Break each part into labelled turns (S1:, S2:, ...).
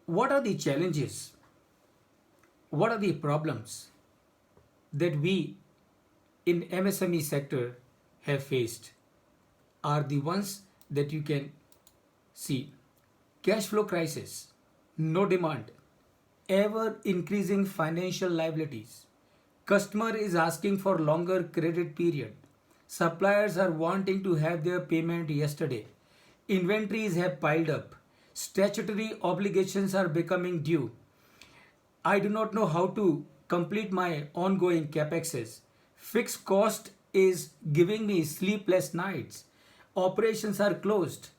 S1: what are the challenges, what are the problems that we in MSME sector have faced are the ones that you can see. Cash flow crisis, no demand, ever increasing financial liabilities, customer is asking for longer credit period, suppliers are wanting to have their payment yesterday, inventories have piled up, statutory obligations are becoming due, I do not know how to complete my ongoing capexes. Fixed cost is giving me sleepless nights. Operations are closed.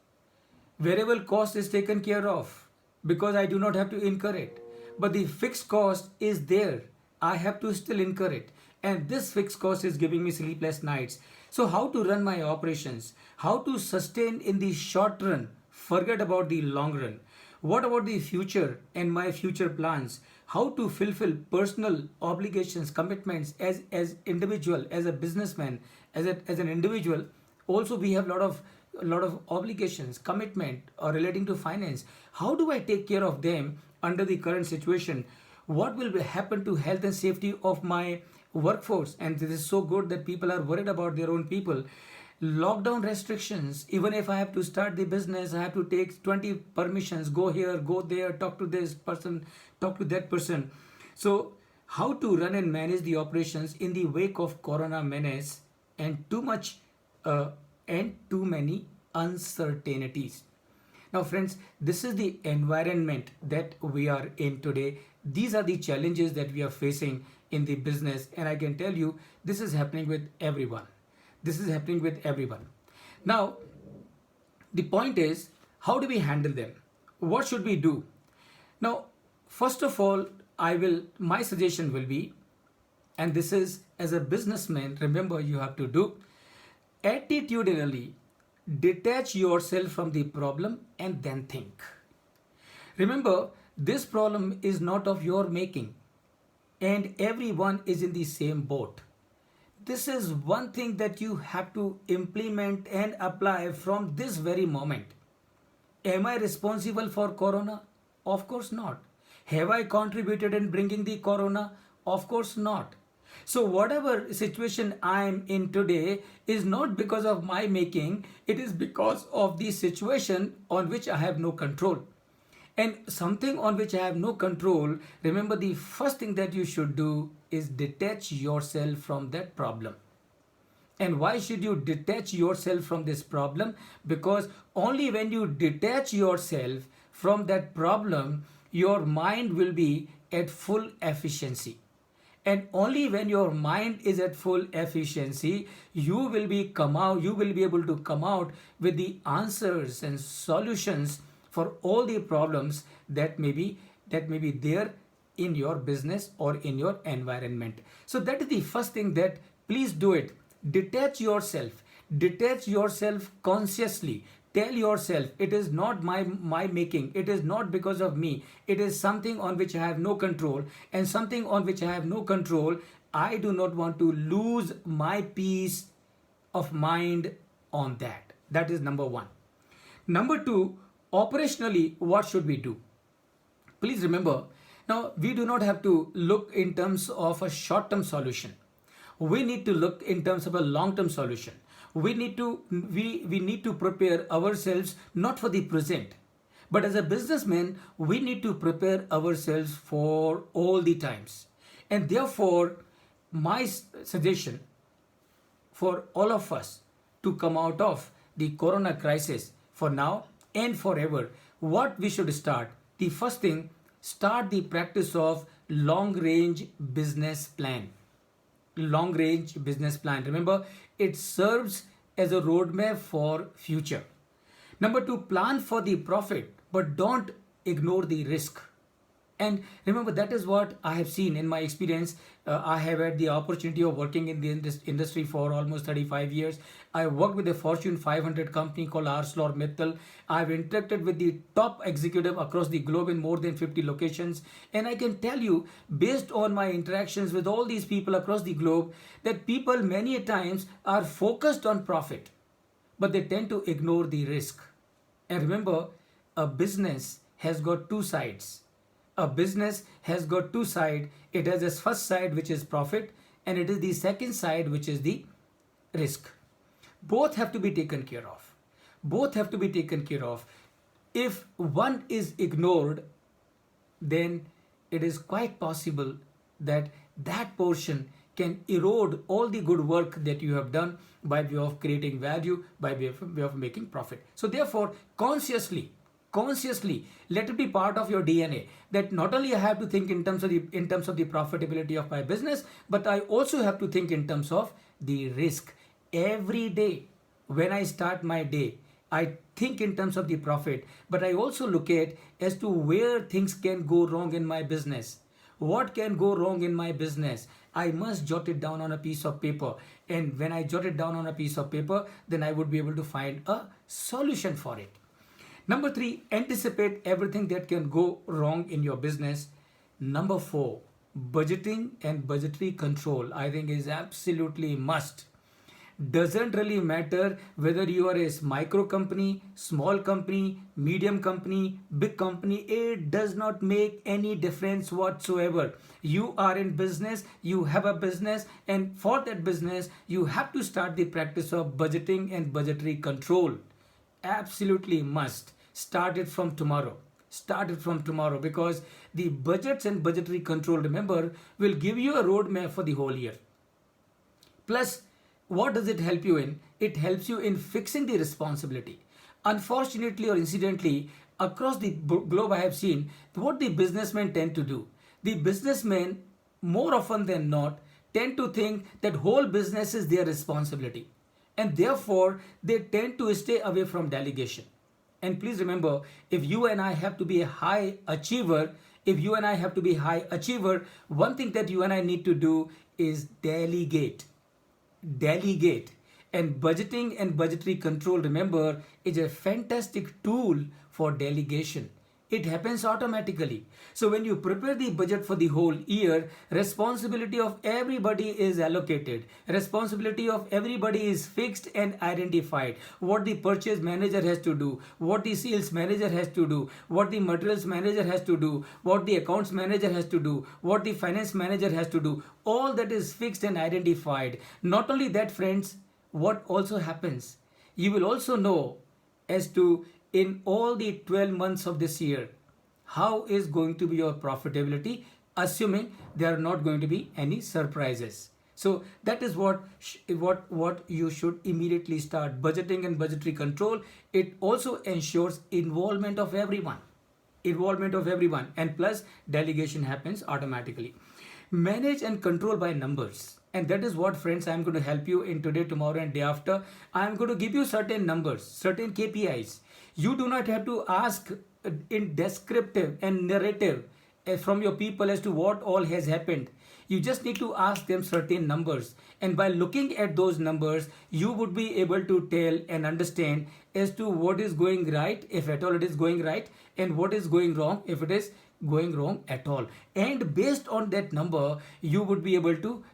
S1: Variable cost is taken care of because I do not have to incur it. But the fixed cost is there. I have to still incur it. And this fixed cost is giving me sleepless nights. So, how to run my operations? How to sustain in the short run? Forget about the long run. What about the future and my future plans? How to fulfill personal obligations, commitments as individual, as a businessman, as an individual. Also, we have lot of obligations, commitment or relating to finance. How do I take care of them under the current situation? What will happen to health and safety of my workforce? And this is so good that people are worried about their own people. Lockdown restrictions, even if I have to start the business, I have to take 20 permissions, go here, go there, talk to this person, talk to that person. So how to run and manage the operations in the wake of corona menace and too much and too many uncertainties. Now, friends, this is the environment that we are in today. These are the challenges that we are facing in the business, and I can tell you this is happening with everyone. This is happening with everyone. Now, the point is, how do we handle them? What should we do? Now, first of all, my suggestion will be, and this is as a businessman, remember you have to do attitudinally detach yourself from the problem and then think. Remember, this problem is not of your making, and everyone is in the same boat. This is one thing that you have to implement and apply from this very moment. Am I responsible for corona? Of course not. Have I contributed in bringing the corona? Of course not. So whatever situation I am in today is not because of my making, it is because of the situation on which I have no control. And something on which I have no control, remember the first thing that you should do is detach yourself from that problem. And why should you detach yourself from this problem? Because only when you detach yourself from that problem, your mind will be at full efficiency. And only when your mind is at full efficiency, you will be able to come out with the answers and solutions for all the problems that may be there in your business or in your environment. So that is the first thing, that please do it. Detach yourself consciously. Tell yourself, it is not my making, it is not because of me, it is something on which I have no control, and something on which I have no control, I do not want to lose my peace of mind on that. That is number one. Number two, operationally, what should we do? Please remember, now we do not have to look in terms of a short-term solution. We need to look in terms of a long-term solution. We need to prepare ourselves not for the present, but as a businessman, we need to prepare ourselves for all the times. And therefore, my suggestion for all of us to come out of the corona crisis for now and forever, what we should start. The first thing, start the practice of long range business plan. Long range business plan. Remember, it serves as a roadmap for future. Number two, plan for the profit, but don't ignore the risk. And remember, that is what I have seen in my experience. I have had the opportunity of working in the industry for almost 35 years. I worked with a Fortune 500 company called ArcelorMittal. I've interacted with the top executive across the globe in more than 50 locations. And I can tell you, based on my interactions with all these people across the globe, that people many a times are focused on profit, but they tend to ignore the risk. And remember, a business has got two sides. A business has got two sides. It has its first side, which is profit, and it is the second side, which is the risk. Both have to be taken care of. Both have to be taken care of. If one is ignored, then it is quite possible that that portion can erode all the good work that you have done by way of creating value, by way of making profit. So therefore, consciously, let it be part of your DNA that not only I have to think in terms of the profitability of my business, but I also have to think in terms of the risk. Every day when I start my day, I think in terms of the profit, but I also look at as to where things can go wrong in my business. What can go wrong in my business? I must jot it down on a piece of paper. And when I jot it down on a piece of paper, then I would be able to find a solution for it. Number 3, anticipate everything that can go wrong in your business. Number 4, budgeting and budgetary control, I think, is absolutely must. Doesn't really matter whether you are a micro company, small company, medium company, big company, it does not make any difference whatsoever. You are in business, you have a business, and for that business, you have to start the practice of budgeting and budgetary control. Absolutely must. Start it from tomorrow. Start it from tomorrow, because the budgets and budgetary control, remember, will give you a roadmap for the whole year. Plus, what does it help you in? It helps you in fixing the responsibility. Unfortunately or incidentally, across the globe I have seen what the businessmen tend to do. The businessmen, more often than not, tend to think that whole business is their responsibility. And therefore, they tend to stay away from delegation. And please remember, if you and I have to be a high achiever, one thing that you and I need to do is delegate. And budgeting and budgetary control, remember, is a fantastic tool for delegation. It happens automatically. So when you prepare the budget for the whole year, responsibility of everybody is allocated. Responsibility of everybody is fixed and identified. What the purchase manager has to do, what the sales manager has to do, what the materials manager has to do, what the accounts manager has to do, what the finance manager has to do. All that is fixed and identified. Not only that, friends, what also happens, you will also know as to in all the 12 months of this year, how is going to be your profitability, assuming there are not going to be any surprises. So that is what you should immediately start. Budgeting and budgetary control. It also ensures involvement of everyone, and plus delegation happens automatically. Manage and control by numbers. And that is what, friends, I am going to help you in today, tomorrow, and day after. I am going to give you certain numbers, certain KPIs. You do not have to ask in descriptive and narrative from your people as to what all has happened. You just need to ask them certain numbers. And by looking at those numbers, you would be able to tell and understand as to what is going right, if at all it is going right, and what is going wrong, if it is going wrong at all. And based on that number, you would be able to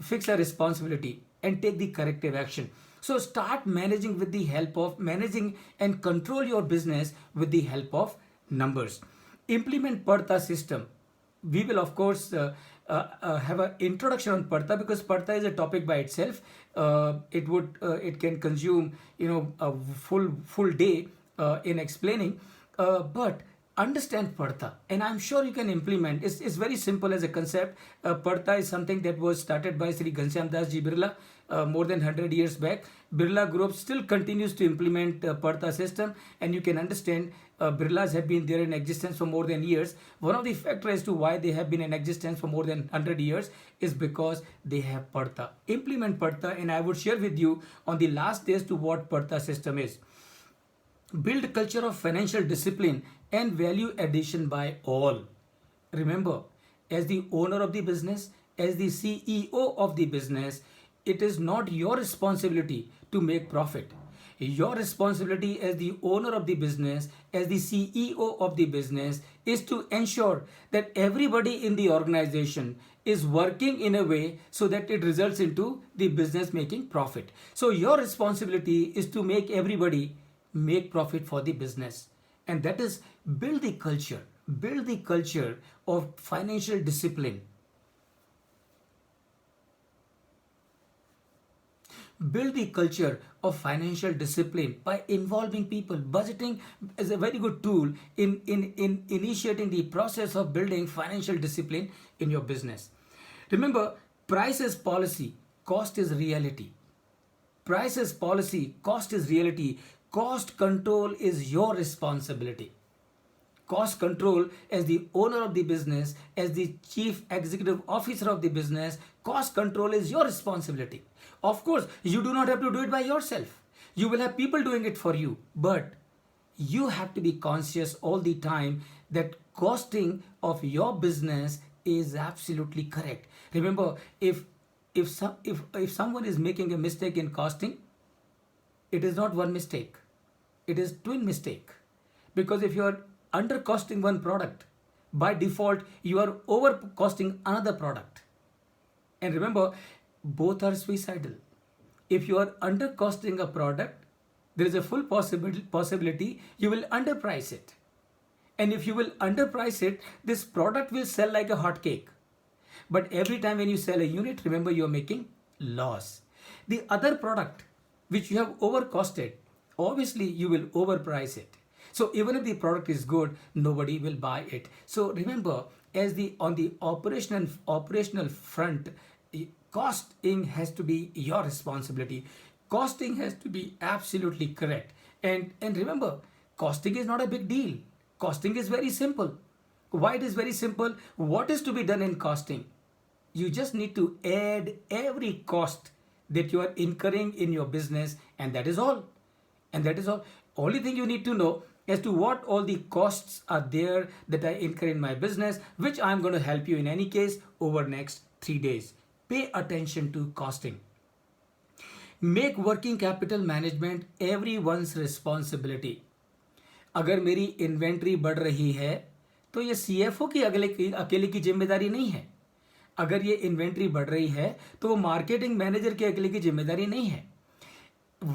S1: fix a responsibility and take the corrective action. So start managing with the help of managing and control your business with the help of numbers. Implement Partha system. We will of course have an introduction on Partha, because Partha is a topic by itself. It can consume a full day in explaining, but understand Partha, and I'm sure you can implement. It's very simple as a concept. Partha is something that was started by Sri Ghanshyam Das Ji Birla more than 100 years back. Birla Group still continues to implement Partha system, and you can understand Birlas have been there in existence for more than years. One of the factors as to why they have been in existence for more than 100 years is because they have Partha. Implement Partha, and I would share with you on the last days to what Partha system is. Build culture of financial discipline and value addition by all. Remember, as the owner of the business, as the CEO of the business, it is not your responsibility to make profit. Your responsibility as the owner of the business, as the CEO of the business, is to ensure that everybody in the organization is working in a way so that it results into the business making profit. So your responsibility is to make everybody make profit for the business. and that is build the culture. Build the culture of financial discipline. Build the culture of financial discipline by involving people. Budgeting is a very good tool in initiating the process of building financial discipline in your business. Remember, price is policy, cost is reality. Price is policy, cost is reality. Cost control is your responsibility. Cost control, as the owner of the business, as the chief executive officer of the business, cost control is your responsibility. Of course, you do not have to do it by yourself. You will have people doing it for you, but you have to be conscious all the time that costing of your business is absolutely correct. Remember, if someone is making a mistake in costing, it is not one mistake, it is twin mistake. Because if you are under costing one product, by default you are over costing another product. And remember, both are suicidal. If you are under costing a product, there is a full possibility you will underprice it. And if you will underprice it, this product will sell like a hot cake. But every time when you sell a unit, remember, you are making loss. The other product which you have overcosted, obviously you will overprice it. So even if the product is good, nobody will buy it. So remember, on the operational front, costing has to be your responsibility. Costing has to be absolutely correct. And remember, costing is not a big deal. Costing is very simple. Why it is very simple? What is to be done in costing? You just need to add every cost that you are incurring in your business, and that is all. And that is all. Only thing you need to know as to what all the costs are there that I incur in my business, which I'm going to help you in any case over next 3 days. Pay attention to costing. Make working capital management everyone's responsibility. अगर मेरी inventory बढ़ रही है तो ये CFO की अकेले की जिम्मेदारी नहीं है. अगर ये इन्वेंट्री बढ़ रही है तो वो मार्केटिंग मैनेजर की अकेले की जिम्मेदारी नहीं है.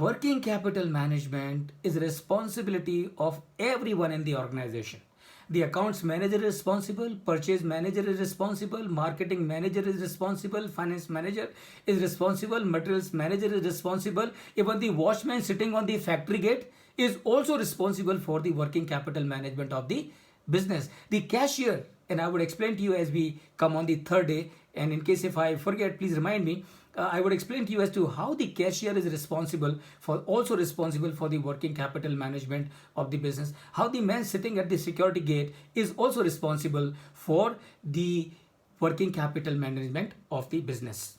S1: Working capital management is responsibility of everyone in the organization. The accounts manager is responsible, purchase manager is responsible, marketing manager is responsible, finance manager is responsible, materials manager is responsible. Even the watchman sitting on the factory gate is also responsible for the working capital management of the business. The cashier, and I would explain to you as we come on the third day, and in case if I forget, please remind me. I would explain to you as to how the cashier is responsible for the working capital management of the business. How the man sitting at the security gate is also responsible for the working capital management of the business.